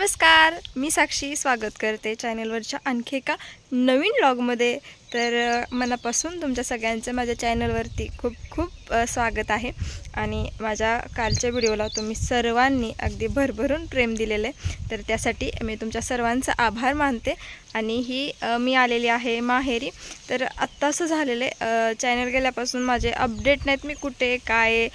नमस्कार, मी साक्षी स्वागत करते चॅनलवरच्या आणखी एका नवीन व्लॉगमध्ये। तर मनापासून तुमच्या सगळ्यांचं माझ्या चॅनलवरती खूप खूप स्वागत आहे। आणि माझ्या कालच्या व्हिडिओला तुम्ही सर्वांनी अगदी भरभरून प्रेम दिलेले, तर त्यासाठी मी तुमच्या सर्वांचा आभार मानते। आणि ही मी आलेली आहे माहेरी। तर आत्ता असं झालेलं आहे, चॅनल गेल्यापासून माझे अपडेट नाहीत, मी कुठे काय,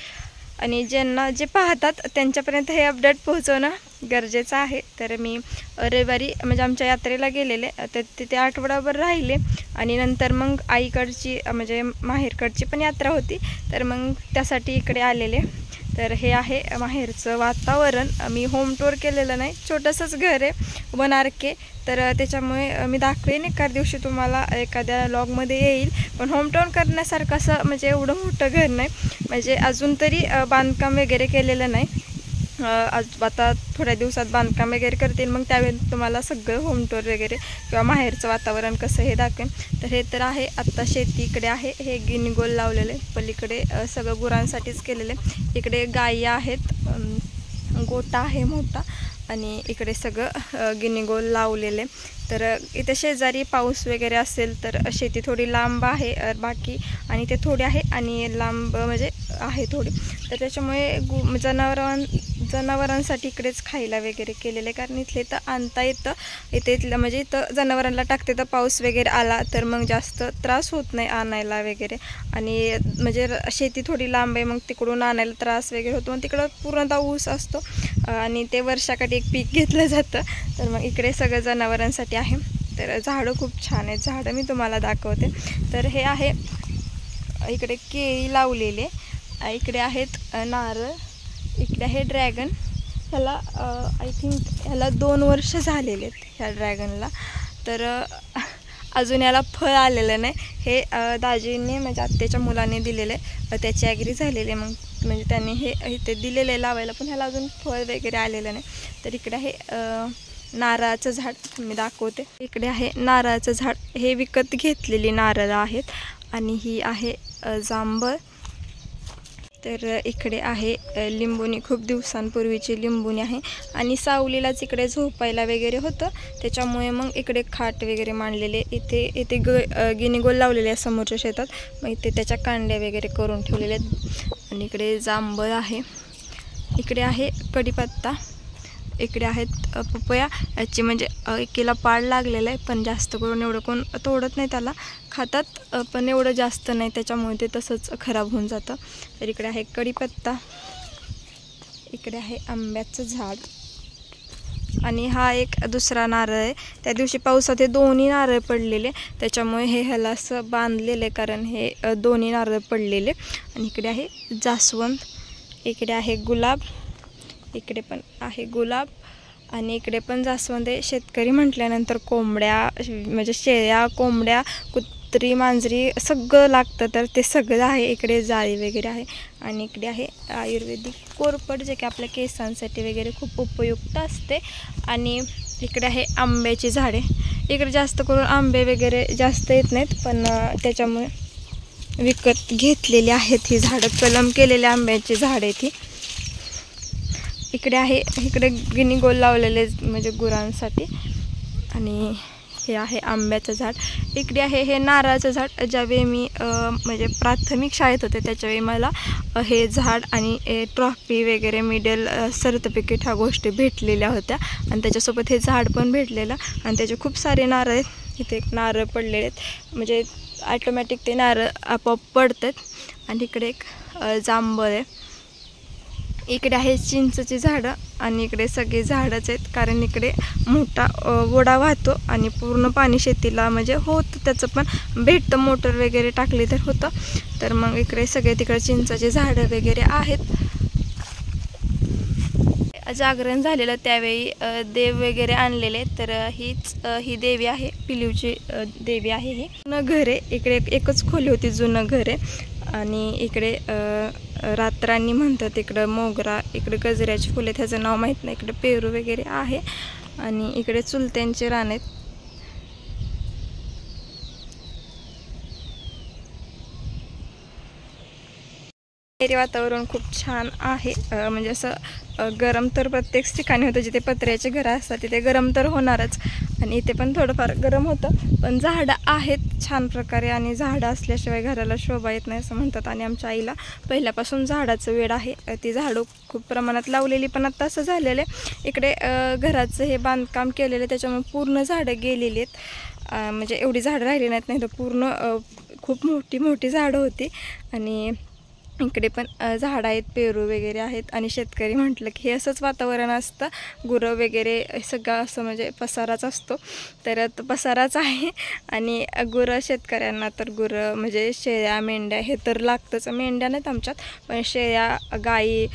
आणि ज्यांना जे पाहतात त्यांच्यापर्यंत हे अपडेट पोहोचवणं गरजेचं आहे। तर मी रविवारी म्हणजे आमच्या यात्रेला गेलेले, तर तिथे आठवडाभर राहिले आणि नंतर मग आईकडची म्हणजे माहेरकडची पण यात्रा होती, तर मग त्यासाठी इकडे आलेले। तर हे आहे माहेरचं वातावरण। मी होम टूर केलेलं नाही, छोटंसंच घर आहे 1 RK, तर त्याच्यामुळे मी दाखवेन एका दिवशी तुम्हाला, एखाद्या व्लॉगमध्ये येईल। पण होम टूर करण्यासारखं असं म्हणजे एवढं मोठं घर नाही, म्हणजे अजून तरी बांधकाम वगैरे केलेलं नाही। आता थोड्या दिवसात बांधकाम वगैरे करतील, मग त्यावेळी तुम्हाला सगळं होम टूर वगैरे किंवा माहेरचं वातावरण कसं हे दाखवेन। तर हे तर आहे आत्ता शेती इकडे आहे, हे गिनीगोल लावलेले, पलीकडे सगळं गुरांसाठीच केलेले। इकडे गायी आहेत, गोठा आहे मोठा, आणि इकडे सगळं गिनीगोल लावलेले। तर इथे शेजारी पाऊस वगैरे असेल तर शेती थोडी लांब आहे बाकी, आणि ते थोडी आहे आणि लांब म्हणजे आहे थोडी, तर त्याच्यामुळे जनावरांसाठी इकडेच खायला वगैरे केलेले, कारण इथले तर आणता येतं इथलं, म्हणजे इथं जनावरांना टाकते तर पाऊस वगैरे आला तर मग जास्त त्रास होत नाही आणायला वगैरे। आणि म्हणजे शेती थोडी लांब आहे, मग तिकडून आणायला त्रास वगैरे होतो, मग तिकडं पूर्णतः ऊस असतो आणि ते वर्षाकाठी एक पीक घेतलं जातं, तर मग इकडे सगळं जनावरांसाठी आहे। तर झाडं खूप छान आहेत, झाडं मी तुम्हाला दाखवते। तर हे आहे इकडे केळी लावलेले, इकडे आहेत नारळ, इकडे आहे ड्रॅगन। ह्याला आय थिंक ह्याला 2 वर्ष झालेले आहेत ह्या ड्रॅगनला, तर अजून याला फळ आलेलं नाही। हे दाजीने म्हणजे आत्याच्या मुलाने दिलेले, त्याची ॲग्री झालेले, मग म्हणजे त्यांनी हे इथे दिलेले लावायला, पण ह्याला अजून फळ वगैरे आलेलं नाही। तर इकडे आहे नारळाचं झाड, मी दाखवते। इकडे आहे नारळाचं झाड, हे विकत घेतलेली नारळ आहेत, आणि ही आहे जांभळ। तर इकडे आहे लिंबुनी, खूप दिवसांपूर्वीची लिंबुनी आहे, आणि सावलीलाच इकडे झोपायला वगैरे होतं, त्याच्यामुळे मग इकडे खाट वगैरे मांडलेले। इथे गिनीगोल लावलेले आहे समोरच्या शेतात, मग इथे त्याच्या कांड्या वगैरे करून ठेवलेले आहेत। आणि इकडे जांभळ आहे, इकडे आहे कढीपत्ता, इकडे आहेत पपया। याची म्हणजे एकीला पाड लागलेलं आहे, पण जास्त करून एवढं कोण तोडत नाही, त्याला खातात पण एवढं जास्त नाही, त्याच्यामुळे ते तसंच खराब होऊन जातं। तर इकडे आहे कढीपत्ता, इकडे आहे आंब्याचं झाड, आणि हा एक दुसरा नारळ आहे। त्या दिवशी पावसात हे दोन्ही नारळ पडलेले, त्याच्यामुळे हे ह्याला असं बांधलेलं आहे, कारण हे दोन्ही नारळ पडलेले। आणि इकडे आहे जास्वंद, इकडे आहे गुलाब, इकडे पण आहे गुलाब, आणि इकडे पण जास्वंद आहे। शेतकरी म्हटल्यानंतर कोंबड्या म्हणजे शेळ्या, कोंबड्या, कुत्री, मांजरी सगळं लागतं, तर ते सगळं आहे। इकडे जाळी वगैरे आहे, आणि इकडे आहे आयुर्वेदिक कोरफड, जे की आपल्या केसांसाठी वगैरे खूप उपयुक्त असते। आणि इकडे आहे आंब्याची झाडे, इकडे जास्त करून आंबे वगैरे जास्त येत नाहीत, पण त्याच्यामुळे विकत घेतलेली आहेत ही झाडं, कलम केलेले आंब्याची झाड आहे ती। इकडे आहे, इकडे गिनीगोल लावलेले म्हणजे गुरांसाठी, आणि हे आहे आंब्याचं झाड। इकडे आहे हे नारळाचं झाड, ज्यावेळी मी म्हणजे प्राथमिक शाळेत होते त्याच्यावेळी मला हे झाड आणि ट्रॉफी वगैरे, मेडल, सर्टिफिकेट ह्या गोष्टी भेटलेल्या होत्या, आणि त्याच्यासोबत हे झाड पण भेटलेलं, आणि त्याचे खूप सारे नारळ आहेत। इथे एक नारळ पडलेले आहेत, म्हणजे ॲटोमॅटिक ते नारळ आपोआप पडतात। आणि इकडे एक जांभळ आहे, इकडे आहे चिंचची झाडं, आणि इकडे सगळे झाडंच आहेत, कारण इकडे मोठा ओढा वाहतो आणि पूर्ण पाणी शेतीला म्हणजे होतं, त्याचं पण भेटतं, मोटर वगैरे टाकली तर होतं। तर मग इकडे सगळे तिकडे चिंचाचे झाडं वगैरे आहेत। जागरण झालेलं त्यावेळी देव वगैरे आणलेले, तर ही देवी आहे, पिलीवची देवी आहे। ही जुनं घर आहे, इकडे एकच खोली होती, जुनं घर आहे। आणि इकडे रातराणी म्हणतात, इकडं मोगरा, इकडे गजऱ्याची फुले, त्याचं नाव माहीत नाही, इकडे पेरू वगैरे आहे, आणि इकडे चुलत्यांचे रान आहेत। माहेरी वातावरण खूप छान आहे. म्हणजे असं गरम तर प्रत्येक ठिकाणी होतं, जिथे पत्र्याचे घरं असतात तिथे गरम तर होणारच, आणि इथे पण थोडंफार गरम होतं. पण झाडं आहेत छान प्रकारे, आणि झाडं असल्याशिवाय घराला शोभा येत नाही असं म्हणतात. आणि आमच्या आईला पहिल्यापासून झाडाचं वेड आहे. ती झाडं खूप प्रमाणात लावलेली, पण आता असं झालेलं आहे इकडे घराचं हे बांधकाम केलेलं आहे, त्याच्यामुळे पूर्ण झाडं गेलेली आहेत. म्हणजे एवढी झाडं राहिली नाहीत, नाही तर पूर्ण खूप मोठी मोठी झाडं होती. आणि इकडे पण झाडं आहेत, पेरू वगैरे आहेत. आणि शेतकरी म्हटलं की हे असंच वातावरण असतं, गुरं वगैरे सगळं असं म्हणजे पसाराच असतो. तर पसाराच आहे. आणि गुरं शेतकऱ्यांना तर गुरं म्हणजे शेळ्या मेंढ्या हे तर लागतंच. मेंढ्या नाहीत आमच्यात, पण शेळ्या, गाई,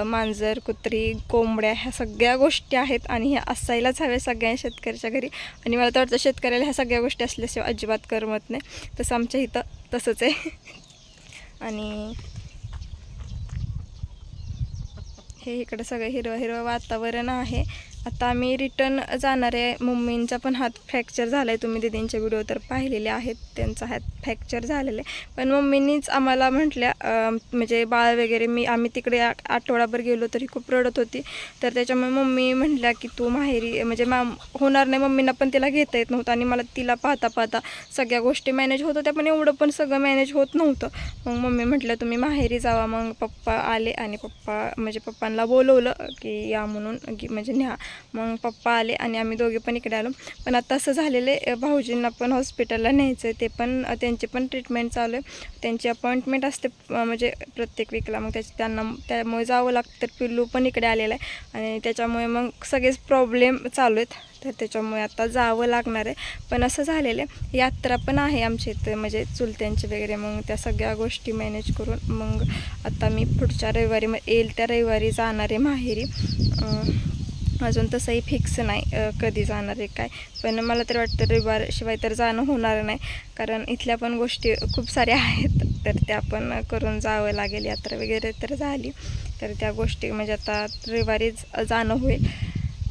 मांजर, कुत्री, कोंबड्या ह्या सगळ्या गोष्टी आहेत. आणि ह्या असायलाच हव्या सगळ्या शेतकऱ्याच्या घरी. आणि मला तर वाटतं शेतकऱ्याला ह्या सगळ्या गोष्टी असल्याशिवाय अजिबात करमत नाही. तसं आमच्या इथं तसंच आहे. आणि हे इकडं सगळं हिरवं हिरवं वातावरण आहे. आता आम्ही रिटर्न जाणार आहे. मम्मींचा पण हात फ्रॅक्चर झाला आहे, तुम्ही दीदींचे व्हिडिओ तर पाहिलेले आहेत, त्यांचा हात फ्रॅक्चर झालेला आहे. पण मम्मीनीच आम्हाला म्हटल्या, म्हणजे बाळ वगैरे आम्ही तिकडे आठवडाभर गेलो तरी खूप रडत होती. तर त्याच्यामुळे मम्मी म्हटल्या की तू माहेरी म्हणजे होणार नाही. मम्मींना पण तिला घेता येत नव्हतं, आणि मला तिला पाहता पाहता सगळ्या गोष्टी मॅनेज होत होत्या, पण एवढं पण सगळं मॅनेज होत नव्हतं. मग मम्मी म्हटलं तुम्ही माहेरी जावा. मग पप्पा आले, आणि पप्पांना बोलवलं की या म्हणून, की म्हणजे न्या. मग पप्पा आले आणि आम्ही दोघे पण इकडे आलो. पण आता असं झालेलं आहे, भाऊजींना पण हॉस्पिटलला न्यायचं आहे. ते पण त्यांची पण ट्रीटमेंट चालू आहे. त्यांची अपॉइंटमेंट असते म्हणजे प्रत्येक वीकला. मग त्यामुळे जावं लागतं. तर पिल्लू पण इकडे आलेलं आहे, आणि त्याच्यामुळे मग सगळेच प्रॉब्लेम चालू आहेत. तर त्याच्यामुळे आता जावं लागणार आहे. पण असं झालेलं आहे, यात्रा पण आहे आमच्या इथं म्हणजे चुलत्यांची वगैरे. मग त्या सगळ्या गोष्टी मॅनेज करून मग आता मी पुढच्या रविवारी येईल त्या रविवारी जाणार आहे माहेरी. अजून तसंही फिक्स नाही कधी जाणार आहे काय. पण मला तर वाटतं रविवारशिवाय तर जाणं होणार नाही, कारण इथल्या पण गोष्टी खूप साऱ्या आहेत, तर त्या पण करून जावं लागेल. यात्रा वगैरे तर झाली, तर त्या गोष्टी म्हणजे आता रविवारीच जाणं होईल.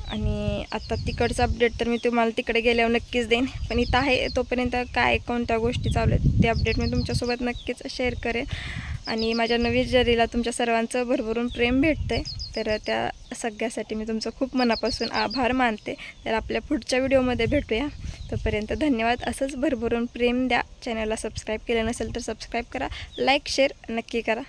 आणि आता तिकडचं अपडेट तर मी तुम्हाला तिकडे गेल्यावर नक्कीच देईन. पण इथं आहे तोपर्यंत काय कोणत्या गोष्टी चालू आहेत ते अपडेट मी तुमच्यासोबत नक्कीच शेअर करेन. आणि माझ्या नवीन जरीला तुमच्या सर्वांचं भरभरून प्रेम भेटतं आहे, तर त्या सगळ्यासाठी मी तुमचं खूप मनापासून आभार मानते. तर आपल्या पुढच्या व्हिडिओमध्ये भेटूया. तोपर्यंत धन्यवाद. असंच भरभरून प्रेम द्या. चॅनलला सबस्क्राईब केलं नसेल तर सबस्क्राईब करा, लाईक शेअर नक्की करा.